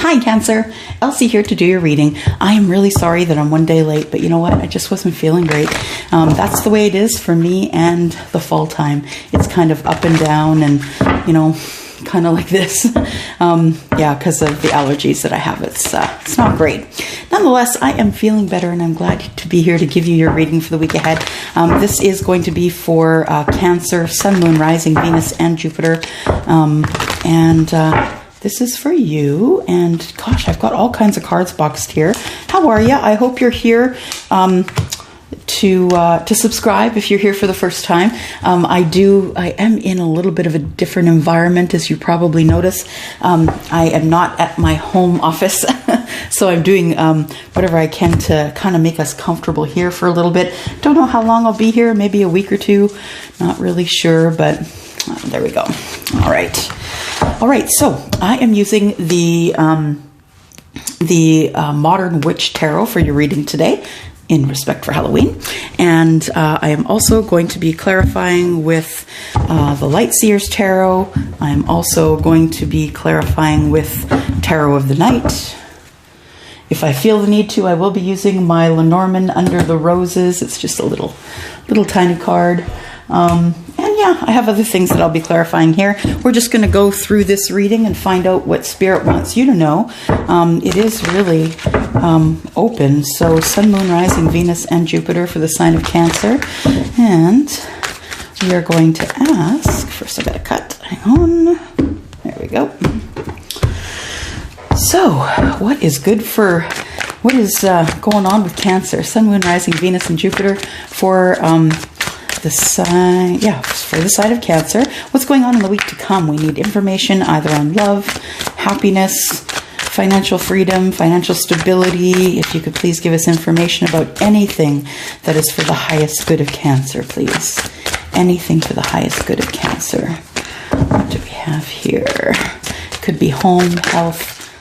Hi Cancer, Elsie here to do your reading. I am really sorry that I'm one day late, but you know what? I just wasn't feeling great. That's the way it is for me and the fall time. It's kind of up and down and, you know, kind of like this. Yeah, because of the allergies that I have. It's not great. Nonetheless, I am feeling better and I'm glad to be here to give you your reading for the week ahead. This is going to be for Cancer, Sun, Moon, Rising, Venus, and Jupiter. This is for you, and gosh, I've got all kinds of cards boxed here. How are you? I hope you're here to subscribe if you're here for the first time. I am in a little bit of a different environment, as you probably notice. I am not at my home office, so I'm doing whatever I can to kind of make us comfortable here for a little bit. Don't know how long I'll be here, maybe a week or two. Not really sure, but there we go. All right. All right, so I am using the Modern Witch Tarot for your reading today in respect for Halloween. And I am also going to be clarifying with the Light Seers Tarot. I'm also going to be clarifying with Tarot of the Night. If I feel the need to, I will be using my Lenormand Under the Roses. It's just a little tiny card. And yeah, I have other things that I'll be clarifying here. We're just going to go through this reading and find out what Spirit wants you to know. It is really open. So Sun, Moon, Rising, Venus, and Jupiter for the sign of Cancer. And we are going to ask, first I got to cut, hang on. There we go. So what is going on with Cancer? Sun, Moon, Rising, Venus, and Jupiter for the sign, for the sign of Cancer. What's going on in the week to come? We need information either on love, happiness, financial freedom, financial stability. If you could please give us information about anything that is for the highest good of Cancer, please. Anything for the highest good of Cancer. What do we have here? Could be home, health.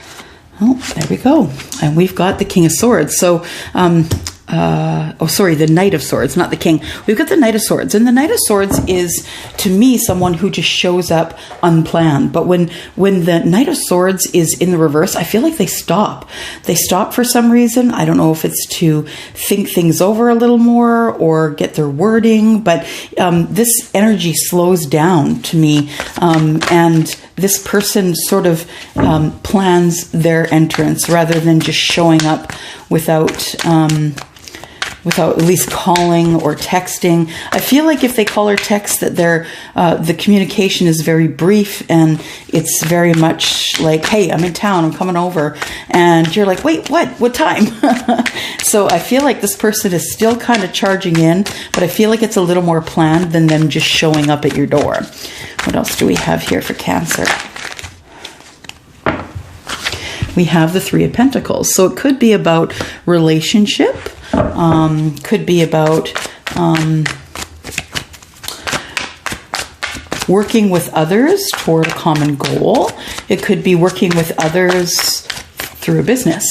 Oh, there we go. And we've got the King of Swords. So, the Knight of Swords, not the King. We've got the Knight of Swords. And the Knight of Swords is, to me, someone who just shows up unplanned. But when the Knight of Swords is in the reverse, I feel like they stop. They stop for some reason. I don't know if it's to think things over a little more or get their wording. But this energy slows down to me. And this person sort of plans their entrance rather than just showing up without at least calling or texting. I feel like if they call or text that the communication is very brief and it's very much like, hey, I'm in town, I'm coming over. And you're like, wait, what? What time? So I feel like this person is still kind of charging in, but I feel like it's a little more planned than them just showing up at your door. What else do we have here for Cancer? We have the Three of Pentacles. So it could be about relationship. Could be about working with others toward a common goal. It could be working with others through a business.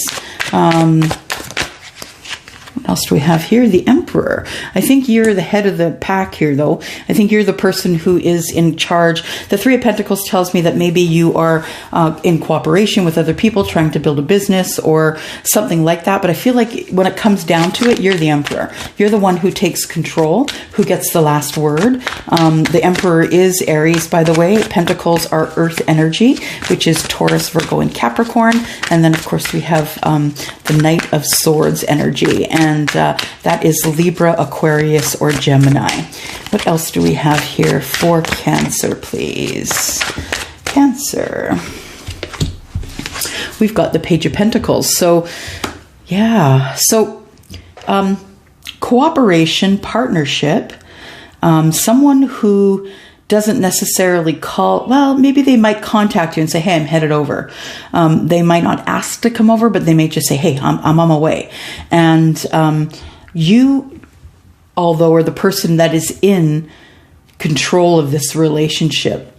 What else do we have here? The Emperor. I think you're the head of the pack here, though. I think you're the person who is in charge. The Three of Pentacles tells me that maybe you are in cooperation with other people trying to build a business or something like that. But I feel like when it comes down to it, you're the Emperor. You're the one who takes control, who gets the last word. The Emperor is Aries, by the way. Pentacles are Earth energy, which is Taurus, Virgo, and Capricorn. And then, of course, we have the Knight of Swords energy. And that is Libra, Aquarius, or Gemini. What else do we have here for Cancer, please? Cancer. We've got the Page of Pentacles. So, yeah. So, cooperation, partnership, someone who doesn't necessarily call, well, maybe they might contact you and say, hey, I'm headed over. They might not ask to come over, but they may just say, hey, I'm on my way. And you, although are the person that is in control of this relationship,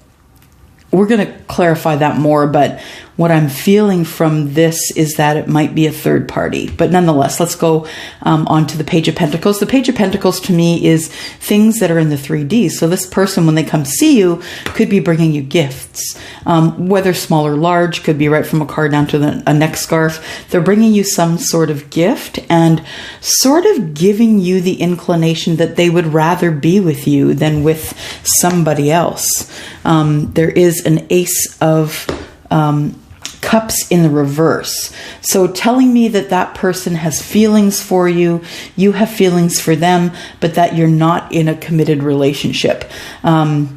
we're going to clarify that more, but what I'm feeling from this is that it might be a third party. But nonetheless, let's go on to the Page of Pentacles. The Page of Pentacles to me is things that are in the 3D. So this person, when they come see you, could be bringing you gifts, whether small or large, could be right from a card down to a neck scarf. They're bringing you some sort of gift and sort of giving you the inclination that they would rather be with you than with somebody else. There is an Ace of Cups in the reverse. So telling me that that person has feelings for you, you have feelings for them, but that you're not in a committed relationship. I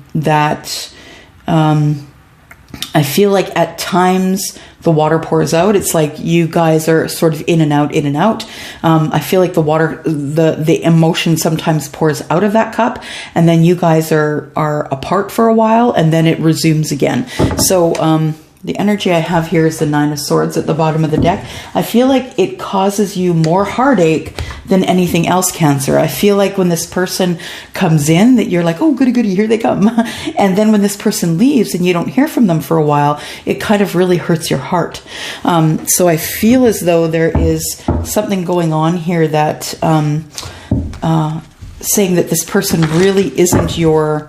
feel like at times the water pours out. It's like you guys are sort of in and out, in and out. I feel like the water, the emotion sometimes pours out of that cup, and then you guys are apart for a while, and then it resumes again. So, the energy I have here is the Nine of Swords at the bottom of the deck. I feel like it causes you more heartache than anything else, Cancer. I feel like when this person comes in that you're like, oh, goody, goody, here they come. And then when this person leaves and you don't hear from them for a while, it kind of really hurts your heart. So I feel as though there is something going on here that saying that this person really isn't your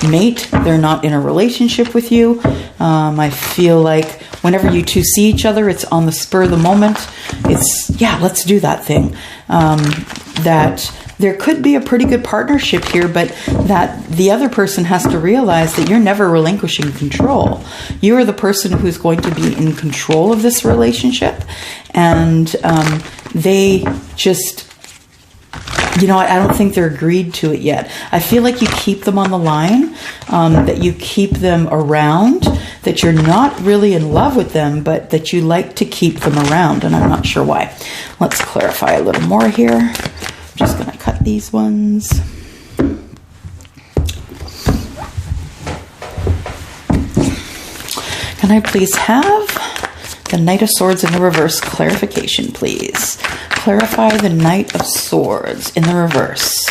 mate. They're not in a relationship with you. I feel like whenever you two see each other, it's on the spur of the moment. It's, yeah, let's do that thing. That there could be a pretty good partnership here, but that the other person has to realize that you're never relinquishing control. You are the person who's going to be in control of this relationship. And they just... You know, I don't think they're agreed to it yet. I feel like you keep them on the line, that you keep them around, that you're not really in love with them, but that you like to keep them around, and I'm not sure why. Let's clarify a little more here. I'm just going to cut these ones. Can I please have the Knight of Swords in the reverse clarification, please? Clarify the Knight of Swords in the reverse.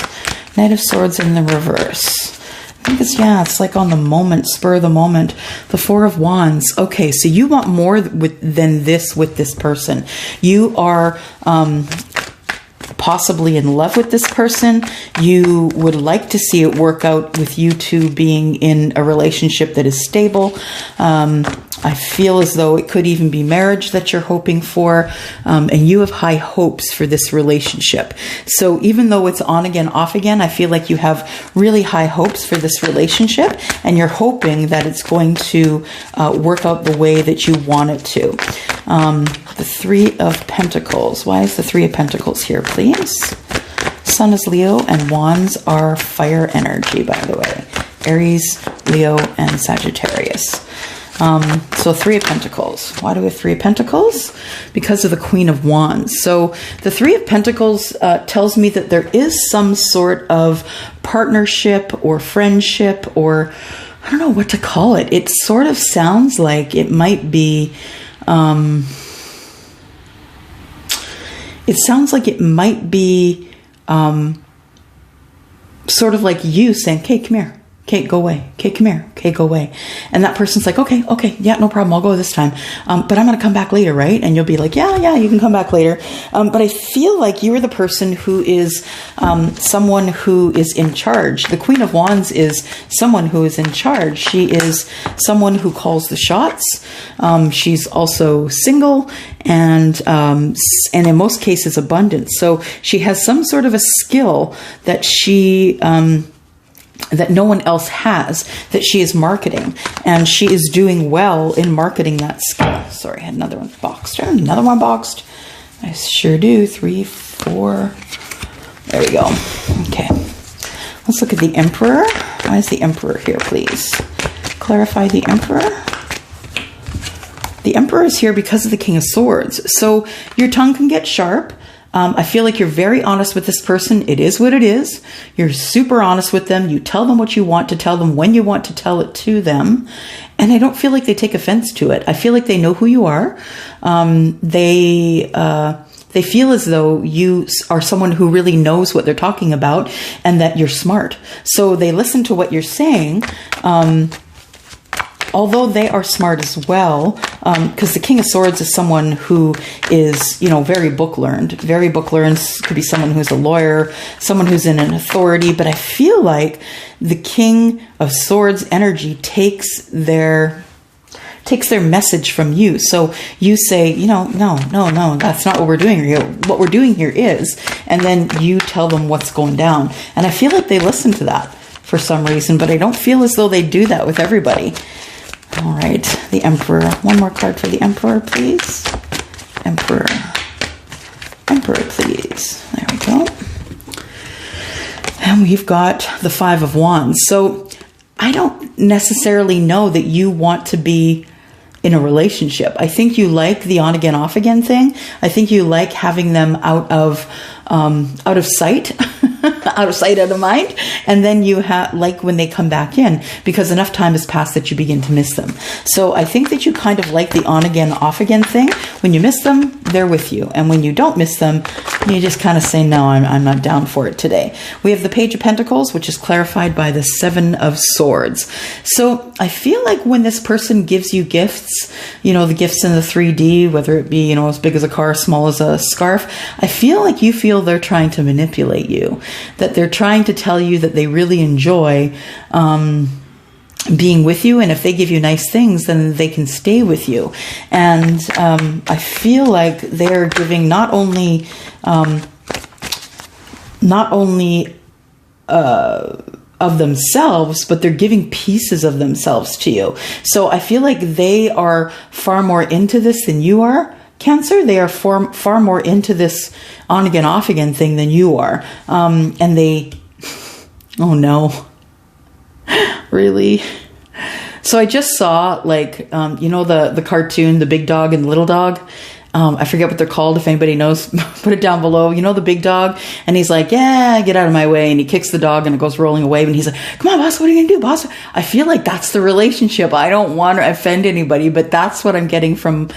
Knight of Swords in the reverse. I think it's, yeah, it's like on the moment, spur of the moment. The Four of Wands. Okay, so you want more than this with this person. You are possibly in love with this person. You would like to see it work out with you two being in a relationship that is stable. I feel as though it could even be marriage that you're hoping for, and you have high hopes for this relationship. So even though it's on again, off again, I feel like you have really high hopes for this relationship, and you're hoping that it's going to work out the way that you want it to. The Three of Pentacles. Why is the Three of Pentacles here, please? Sun is Leo, and Wands are fire energy, by the way. Aries, Leo, and Sagittarius. So Three of Pentacles. Why do we have Three of Pentacles? Because of the Queen of Wands. So the Three of Pentacles tells me that there is some sort of partnership or friendship, or I don't know what to call it. It sort of sounds like it might be... it sounds like it might be sort of like you saying, okay, come here. Okay, go away. Okay, come here. Okay, go away. And that person's like, okay, yeah, no problem. I'll go this time. But I'm going to come back later, right? And you'll be like, yeah, you can come back later. But I feel like you are the person who is someone who is in charge. The Queen of Wands is someone who is in charge. She is someone who calls the shots. She's also single and in most cases abundant. So she has some sort of a skill that she... that no one else has, that she is marketing, and she is doing well in marketing that skill. Sorry, I had another one boxed. Another one boxed. I sure do. 3, 4. There we go. Okay. Let's look at the Emperor. Why is the Emperor here, please? Clarify the Emperor. The Emperor is here because of the King of Swords. So your tongue can get sharp. I feel like you're very honest with this person. It is what it is. You're super honest with them. You tell them what you want to tell them when you want to tell it to them. And I don't feel like they take offense to it. I feel like they know who you are. They feel as though you are someone who really knows what they're talking about and that you're smart. So they listen to what you're saying. although they are smart as well, because the King of Swords is someone who is, you know, very book learned. Very book learned. Could be someone who's a lawyer, someone who's in an authority. But I feel like the King of Swords energy takes their message from you. So you say, you know, no, that's not what we're doing here. What we're doing here is, and then you tell them what's going down. And I feel like they listen to that for some reason, but I don't feel as though they do that with everybody. All right, the Emperor. One more card for the Emperor, please. Emperor, please. There we go. And we've got the Five of Wands. So I don't necessarily know that you want to be in a relationship. I think you like the on again, off again thing. I think you like having them out of sight, out of sight, out of mind. And then you like when they come back in, because enough time has passed that you begin to miss them. So I think that you kind of like the on again, off again thing. When you miss them, they're with you. And when you don't miss them, you just kind of say, no, I'm not down for it today. We have the Page of Pentacles, which is clarified by the Seven of Swords. So I feel like when this person gives you gifts, you know, the gifts in the 3D, whether it be, you know, as big as a car, small as a scarf, I feel like you feel they're trying to manipulate you, that they're trying to tell you that they really enjoy being with you, and if they give you nice things, then they can stay with you. And I feel like they're giving not only of themselves, but they're giving pieces of themselves to you. So I feel like they are far more into this than you are, Cancer. They are far more into this on again, off again thing than you are. And they, oh no, really? So I just saw, like, you know, the cartoon, the big dog and the little dog. I forget what they're called. If anybody knows, put it down below. You know, the big dog? And he's like, yeah, get out of my way. And he kicks the dog and it goes rolling away. And he's like, come on, boss, what are you going to do, boss? I feel like that's the relationship. I don't want to offend anybody, but that's what I'm getting from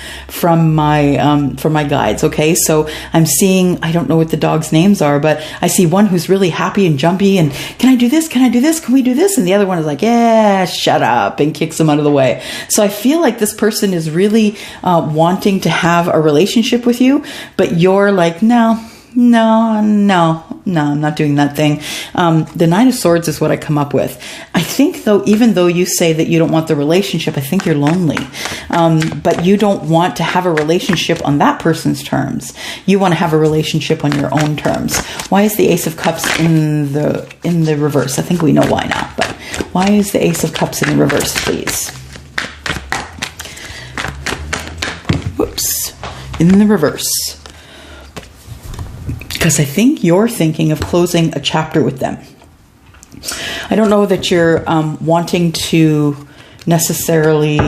my guides. Okay. So I'm seeing, I don't know what the dogs' names are, but I see one who's really happy and jumpy and can I do this? Can I do this? Can we do this? And the other one is like, yeah, shut up, and kicks him out of the way. So I feel like this person is really wanting to have a relationship with you, but you're like, no, I'm not doing that thing. The Nine of Swords is what I come up with. I think, though, even though you say that you don't want the relationship, I think you're lonely. But you don't want to have a relationship on that person's terms. You want to have a relationship on your own terms. Why is the Ace of Cups in the reverse? I think we know why now, but why is the Ace of Cups in the reverse, please? Whoops. In the reverse. Because I think you're thinking of closing a chapter with them. I don't know that you're wanting to necessarily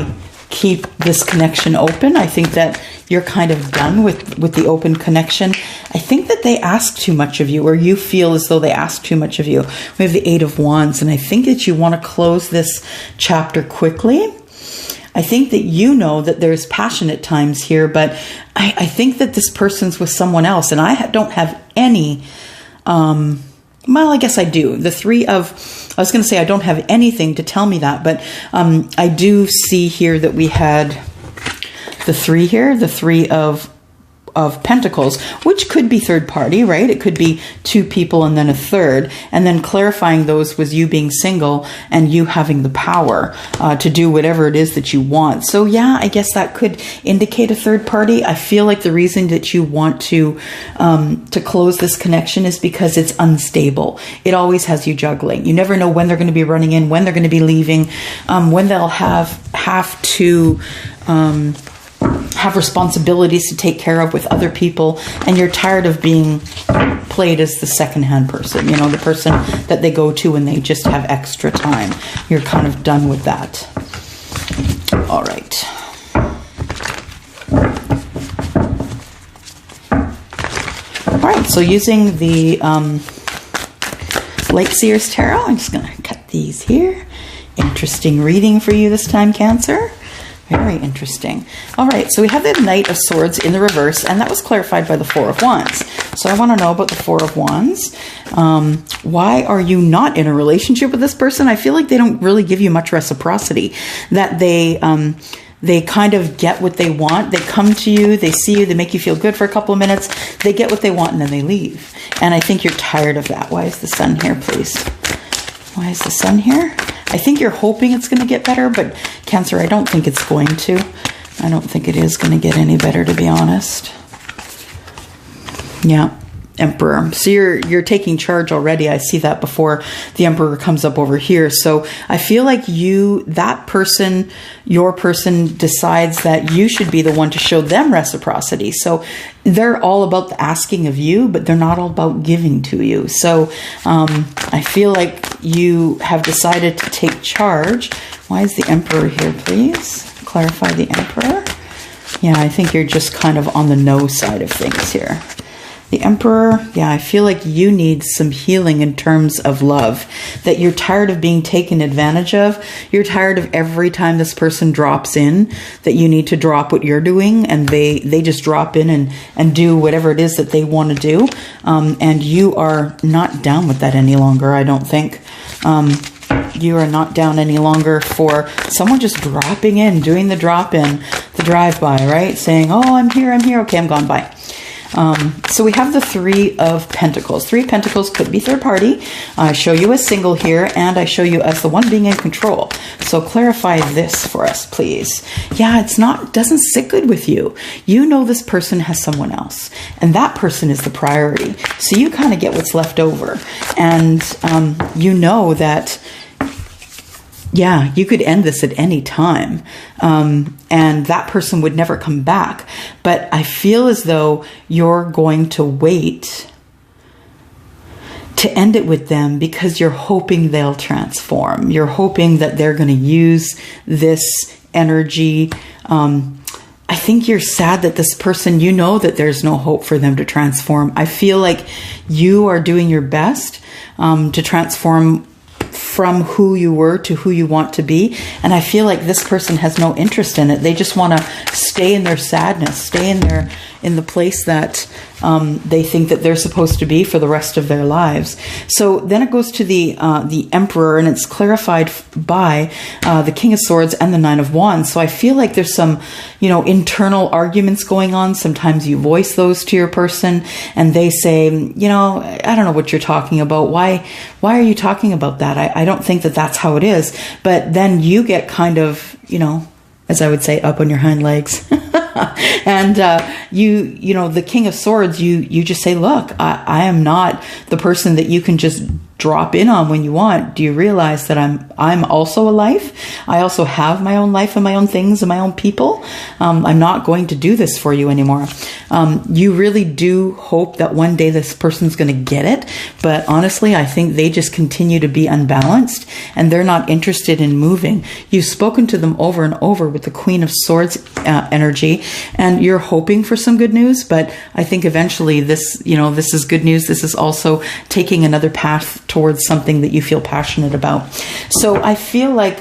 keep this connection open. I think that you're kind of done with the open connection. I think that they ask too much of you, or you feel as though they ask too much of you. We have the Eight of Wands, and I think that you want to close this chapter quickly. I think that you know that there's passion at times here, but I think that this person's with someone else, and I don't have any, well, I guess I do. I was going to say I don't have anything to tell me that, but I do see here that we had the three here, the Three of Pentacles, which could be third party, right? It could be two people and then a third, and then clarifying those was you being single and you having the power to do whatever it is that you want. So yeah, I guess that could indicate a third party. I feel like the reason that you want to close this connection is because it's unstable. It always has you juggling. You never know when they're going to be running in, when they're going to be leaving, when they'll have to have responsibilities to take care of with other people, and you're tired of being played as the second-hand person, you know, the person that they go to when they just have extra time. You're kind of done with that. All right. All right, so using the Light Seers Tarot, I'm just going to cut these here. Interesting reading for you this time, Cancer. Very interesting. All right, so we have the Knight of Swords in the reverse, and that was clarified by the Four of Wands. So I want to know about the Four of Wands. Why are you not in a relationship with this person? I feel like they don't really give you much reciprocity, that they kind of get what they want. They come to you, they see you, they make you feel good for a couple of minutes, they get what they want, and then they leave. And I think you're tired of that. Why is the Sun here, please? Why is the Sun here? I think you're hoping it's going to get better, but Cancer, I don't think it's going to. I don't think it is going to get any better, to be honest. Yeah. Emperor. So you're taking charge already. I see that before the Emperor comes up over here. So I feel like that person, your person, decides that you should be the one to show them reciprocity. So they're all about the asking of you, but they're not all about giving to you. So I feel like you have decided to take charge. Why is the Emperor here, please? Clarify the Emperor. Yeah, I think you're just kind of on the no side of things here. The Emperor, yeah, I feel like you need some healing in terms of love, that you're tired of being taken advantage of. You're tired of every time this person drops in, that you need to drop what you're doing, and they just drop in and do whatever it is that they want to do. And you are not down with that any longer, I don't think. You are not down any longer for someone just dropping in, doing the drop-in, the drive-by, right? Saying, oh, I'm here, okay, I'm gone, bye. So we have the Three of Pentacles. Three of Pentacles could be third party. I show you as single here, and I show you as the one being in control. So clarify this for us, please. Yeah, doesn't sit good with you. You know this person has someone else, and that person is the priority. So you kind of get what's left over. And you know that, yeah, you could end this at any time. And that person would never come back. But I feel as though you're going to wait to end it with them because you're hoping they'll transform. You're hoping that they're going to use this energy. I think you're sad that this person, you know that there's no hope for them to transform. I feel like you are doing your best to transform from who you were to who you want to be. And I feel like this person has no interest in it. They just want to stay in their sadness, stay in the place that they think that they're supposed to be for the rest of their lives. So then it goes to the Emperor, and it's clarified by the King of Swords and the Nine of Wands. So I feel like there's some, internal arguments going on. Sometimes you voice those to your person, and they say, I don't know what you're talking about. Why are you talking about that? I don't think that that's how it is. But then you get kind of, as I would say, up on your hind legs. And the King of Swords, you just say, look, I am not the person that you can just drop in on when you want. Do you realize that I'm also a life? I also have my own life and my own things and my own people. I'm not going to do this for you anymore. You really do hope that one day this person's going to get it. But honestly, I think they just continue to be unbalanced and they're not interested in moving. You've spoken to them over and over with the Queen of Swords energy, and you're hoping for some good news. But I think eventually this is good news. This is also taking another path towards something that you feel passionate about. So I feel like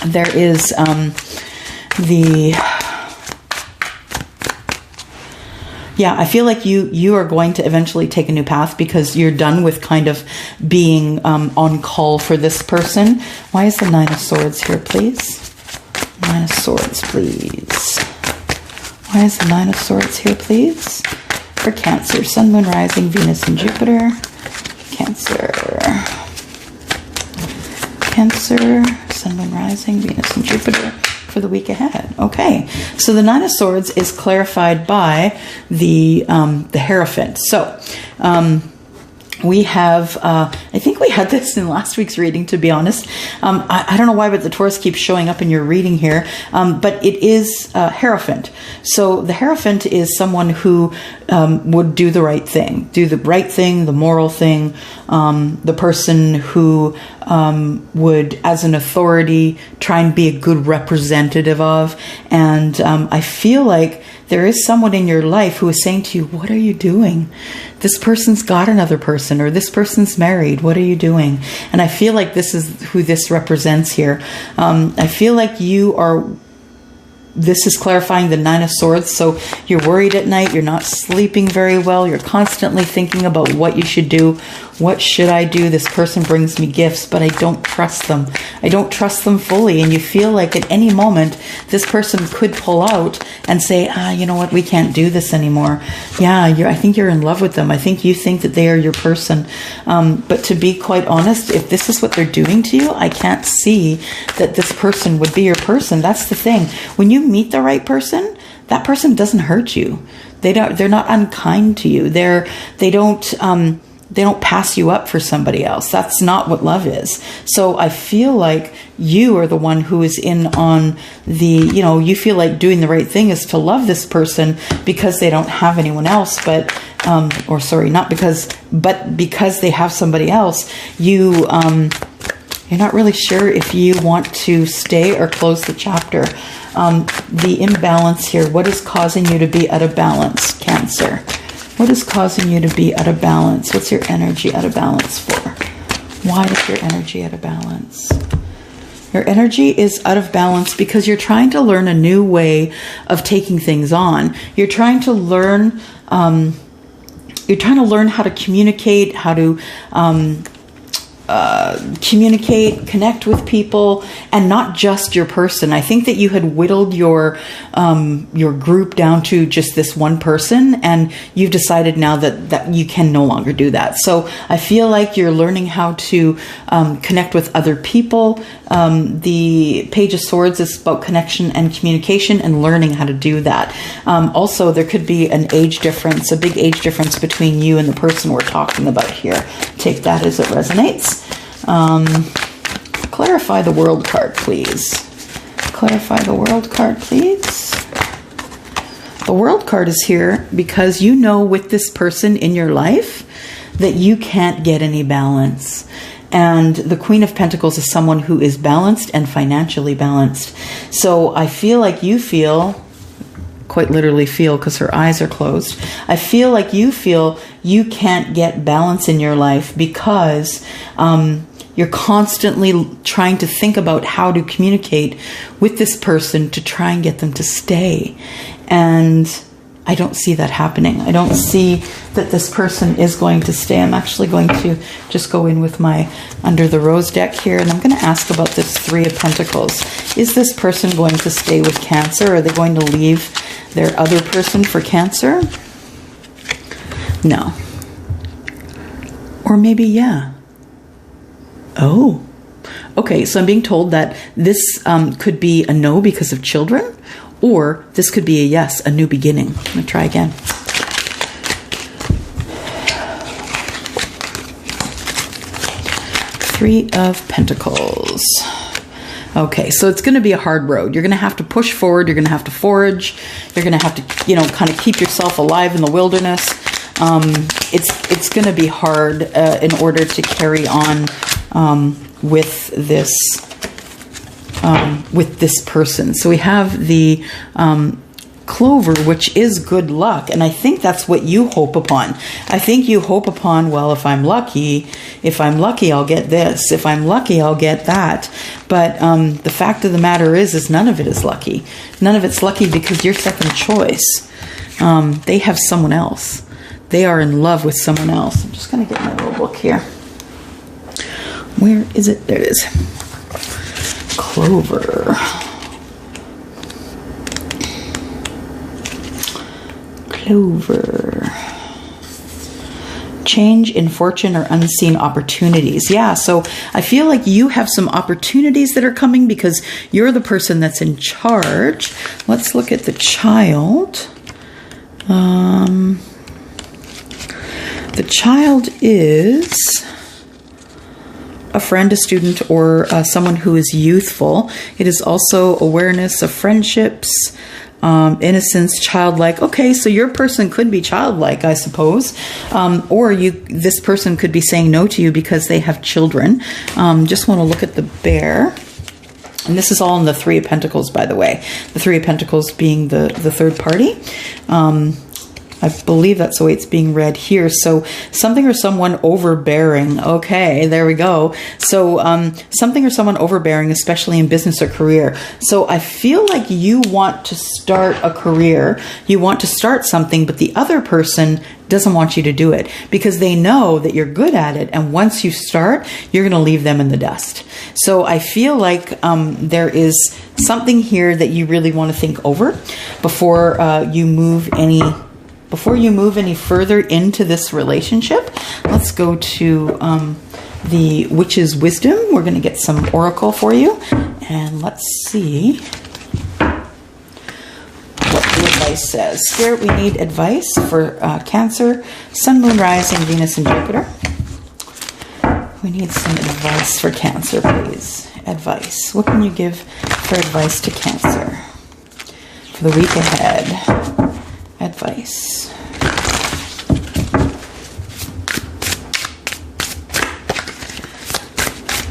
there is I feel like you are going to eventually take a new path because you're done with kind of being on call for this person. Why is the Nine of Swords here, please? Nine of Swords, please. Why is the Nine of Swords here, please? For Cancer, Sun, Moon, Rising, Venus, and Jupiter. Cancer, Sun, Moon, Rising, Venus, and Jupiter for the week ahead. Okay, so the Nine of Swords is clarified by the Hierophant. So we have, I think we had this in last week's reading, to be honest. I don't know why, but the Taurus keeps showing up in your reading here. But it is Hierophant. So the Hierophant is someone who would do the right thing, the moral thing, the person who would, as an authority, try and be a good representative of. And I feel like there is someone in your life who is saying to you, what are you doing? This person's got another person, or this person's married. What are you doing? And I feel like this is who this represents here. I feel like you are this is clarifying the Nine of Swords. So you're worried at night. You're not sleeping very well. You're constantly thinking about what you should do. What should I do? This person brings me gifts, but I don't trust them. I don't trust them fully. And you feel like at any moment, this person could pull out and say, you know what? We can't do this anymore. Yeah, I think you're in love with them. I think you think that they are your person. But to be quite honest, if this is what they're doing to you, I can't see that this person would be your person. That's the thing. When you meet the right person, that person doesn't hurt you. They're not unkind to you. They don't pass you up for somebody else. That's not what love is. So I feel like you are the one who is in on the, you feel like doing the right thing is to love this person because they don't have anyone else, but because they have somebody else, you're not really sure if you want to stay or close the chapter. The imbalance here, what is causing you to be out of balance, Cancer? What is causing you to be out of balance? What's your energy out of balance for? Why is your energy out of balance? Your energy is out of balance because you're trying to learn a new way of taking things on. You're trying to learn how to communicate, how to communicate, connect with people, and not just your person. I think that you had whittled your group down to just this one person, and you've decided now that you can no longer do that. So I feel like you're learning how to connect with other people. The Page of Swords is about connection and communication and learning how to do that. Also, there could be an age difference, a big age difference between you and the person we're talking about here. Take that as it resonates. Clarify the World card, please. Clarify the World card, please. The World card is here because you know with this person in your life that you can't get any balance. And the Queen of Pentacles is someone who is balanced and financially balanced. So I feel like you feel, quite literally feel because her eyes are closed, I feel like you feel you can't get balance in your life because you're constantly trying to think about how to communicate with this person to try and get them to stay. And I don't see that happening. I don't see that this person is going to stay. I'm actually going to just go in with my Under the Rose deck here, and I'm going to ask about this Three of Pentacles. Is this person going to stay with Cancer? Are they going to leave their other person for Cancer? No. Or maybe, yeah. Oh. Okay, so I'm being told that this could be a no because of children, or this could be a yes, a new beginning. I'm going to try again. Three of Pentacles. Okay, so it's going to be a hard road. You're going to have to push forward. You're going to have to forage. You're going to have to, kind of keep yourself alive in the wilderness. It's going to be hard in order to carry on with this person. So we have the Clover, which is good luck, and I think that's what you hope upon. I think you hope upon, well, if I'm lucky, I'll get this. If I'm lucky, I'll get that. But the fact of the matter is none of it is lucky. None of it's lucky because you're second choice. They have someone else. They are in love with someone else. I'm just going to get my little book here. Where is it? There it is. Clover. Clover. Change in fortune or unseen opportunities. Yeah, so I feel like you have some opportunities that are coming because you're the person that's in charge. Let's look at the child. The child is a friend, a student, or someone who is youthful. It is also awareness of friendships, innocence, childlike. Okay, so your person could be childlike, I suppose. Or this person could be saying no to you because they have children. Just want to look at the bear. And this is all in the Three of Pentacles, by the way. The Three of Pentacles being the third party. I believe that's the way it's being read here. So something or someone overbearing. Okay, there we go. So something or someone overbearing, especially in business or career. So I feel like you want to start a career. You want to start something, but the other person doesn't want you to do it because they know that you're good at it. And once you start, you're going to leave them in the dust. So I feel like there is something here that you really want to think over before you move any further into this relationship. Let's go to the Witch's Wisdom. We're going to get some oracle for you. And let's see what the advice says. Here we need advice for Cancer, Sun, Moon, Rising, Venus, and Jupiter. We need some advice for Cancer, please. Advice. What can you give for advice to Cancer for the week ahead? Advice.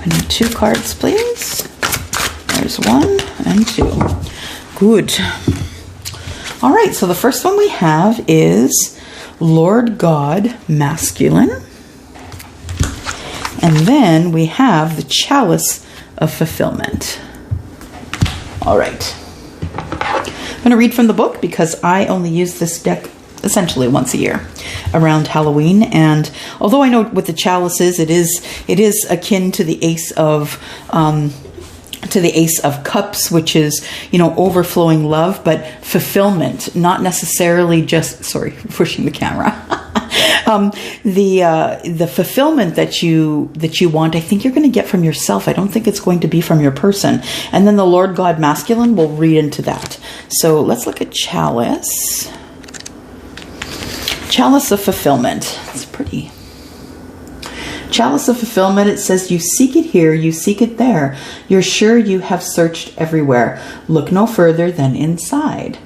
I need 2 cards, please. There's 1 and 2. Good. All right, so the first one we have is Lord God Masculine. And then we have the Chalice of Fulfillment. All right. I'm going to read from the book because I only use this deck essentially once a year around Halloween. And although I know with the chalices, it is akin to the Ace of Cups, which is, overflowing love, but fulfillment, not necessarily just, sorry, pushing the camera. The fulfillment that you want, I think you're going to get from yourself. I don't think it's going to be from your person. And then the Lord God Masculine will read into that. So let's look at Chalice. Chalice of Fulfillment. It's pretty. Chalice of Fulfillment, it says, you seek it here, you seek it there. You're sure you have searched everywhere. Look no further than inside.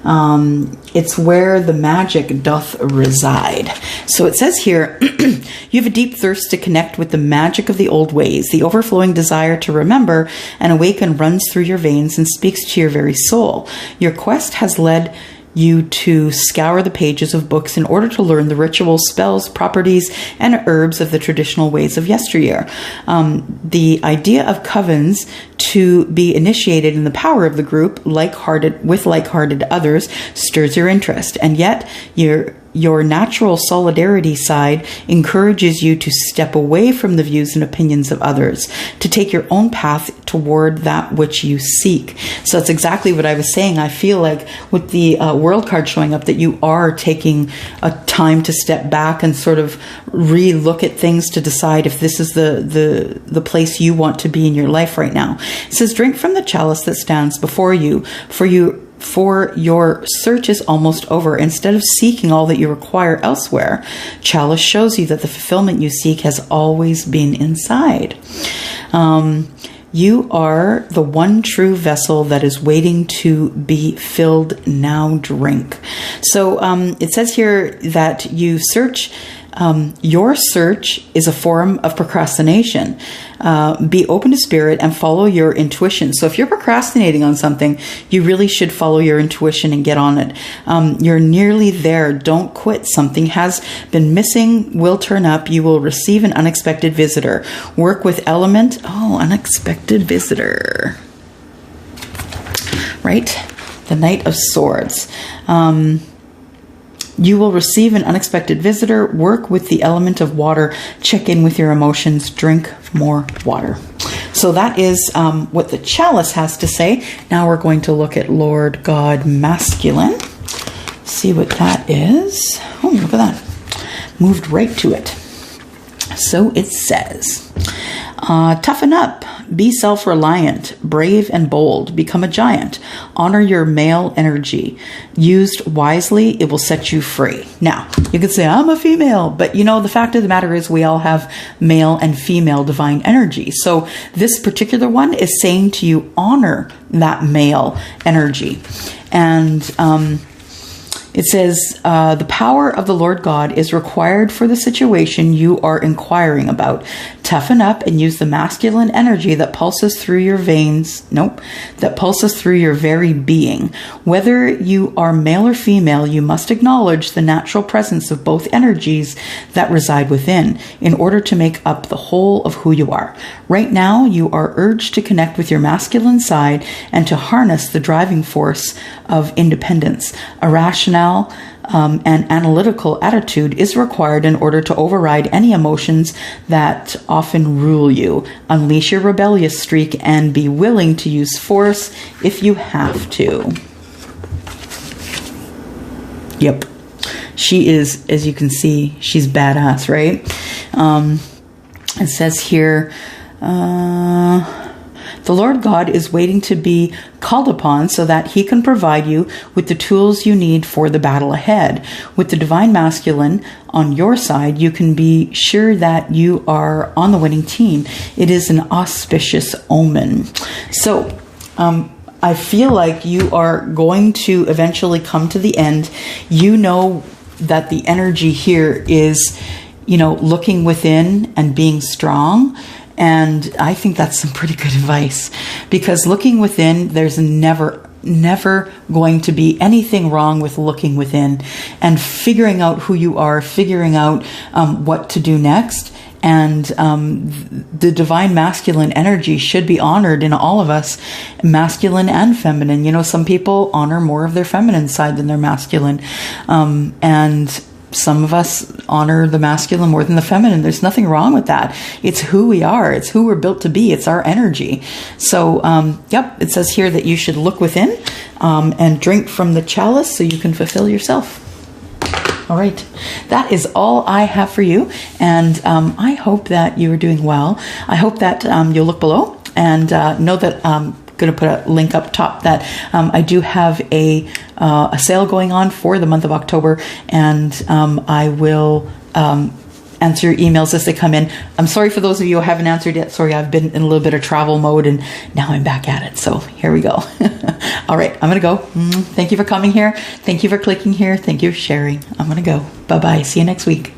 It's where the magic doth reside. So it says here, you have a deep thirst to connect with the magic of the old ways. The overflowing desire to remember and awaken runs through your veins and speaks to your very soul. Your quest has led you to scour the pages of books in order to learn the rituals, spells, properties, and herbs of the traditional ways of yesteryear. The idea of covens to be initiated in the power of the group, with like-hearted others, stirs your interest, and yet your natural solidarity side encourages you to step away from the views and opinions of others, to take your own path toward that which you seek. So that's exactly what I was saying. I feel like with the World card showing up that you are taking a time to step back and sort of re-look at things to decide if this is the place you want to be in your life right now. It says, drink from the chalice that stands before you, for your search is almost over. Instead of seeking all that you require elsewhere, Chalice shows you that the fulfillment you seek has always been inside. You are the one true vessel that is waiting to be filled. Now drink. So it says here that you search. Your search is a form of procrastination. Be open to spirit and follow your intuition. So if you're procrastinating on something, you really should follow your intuition and get on it. You're nearly there. Don't quit. Something has been missing, will turn up. You will receive an unexpected visitor. Work with element. Oh, unexpected visitor. Right? The Knight of Swords. You will receive an unexpected visitor. Work with the element of water. Check in with your emotions. Drink more water. So that is what the Chalice has to say. Now we're going to look at Lord God Masculine. See what that is. Oh, look at that. Moved right to it. So it says, toughen up. Be self-reliant, brave and bold. Become a giant. Honor your male energy. Used wisely, it will set you free. Now, you could say, I'm a female, but the fact of the matter is we all have male and female divine energy. So this particular one is saying to you, honor that male energy. And it says, the power of the Lord God is required for the situation you are inquiring about. Toughen up and use the masculine energy that pulses through your veins. Nope. That pulses through your very being. Whether you are male or female, you must acknowledge the natural presence of both energies that reside within in order to make up the whole of who you are. Right now, you are urged to connect with your masculine side and to harness the driving force of independence. A rational and analytical attitude is required in order to override any emotions that often rule you. Unleash your rebellious streak and be willing to use force if you have to. Yep. She is, as you can see, she's badass, right? It says here, the Lord God is waiting to be called upon so that he can provide you with the tools you need for the battle ahead. With the divine masculine on your side, you can be sure that you are on the winning team. It is an auspicious omen. So, I feel like you are going to eventually come to the end. You know that the energy here is, you know, looking within and being strong. And I think that's some pretty good advice, because looking within, there's never going to be anything wrong with looking within and figuring out who you are, figuring out what to do next. And the divine masculine energy should be honored in all of us, masculine and feminine. You know, some people honor more of their feminine side than their masculine. And some of us honor the masculine more than the feminine. There's nothing wrong with that. It's who we are. It's who we're built to be. It's our energy. So, yep, it says here that you should look within and drink from the chalice so you can fulfill yourself. All right. That is all I have for you. And I hope that you are doing well. I hope that you'll look below and know that going to put a link up top that I do have a sale going on for the month of October, and I will answer your emails as they come in. I'm sorry for those of you who haven't answered yet. Sorry, I've been in a little bit of travel mode and now I'm back at it. So here we go. All right, I'm going to go. Thank you for coming here. Thank you for clicking here. Thank you for sharing. I'm going to go. Bye-bye. See you next week.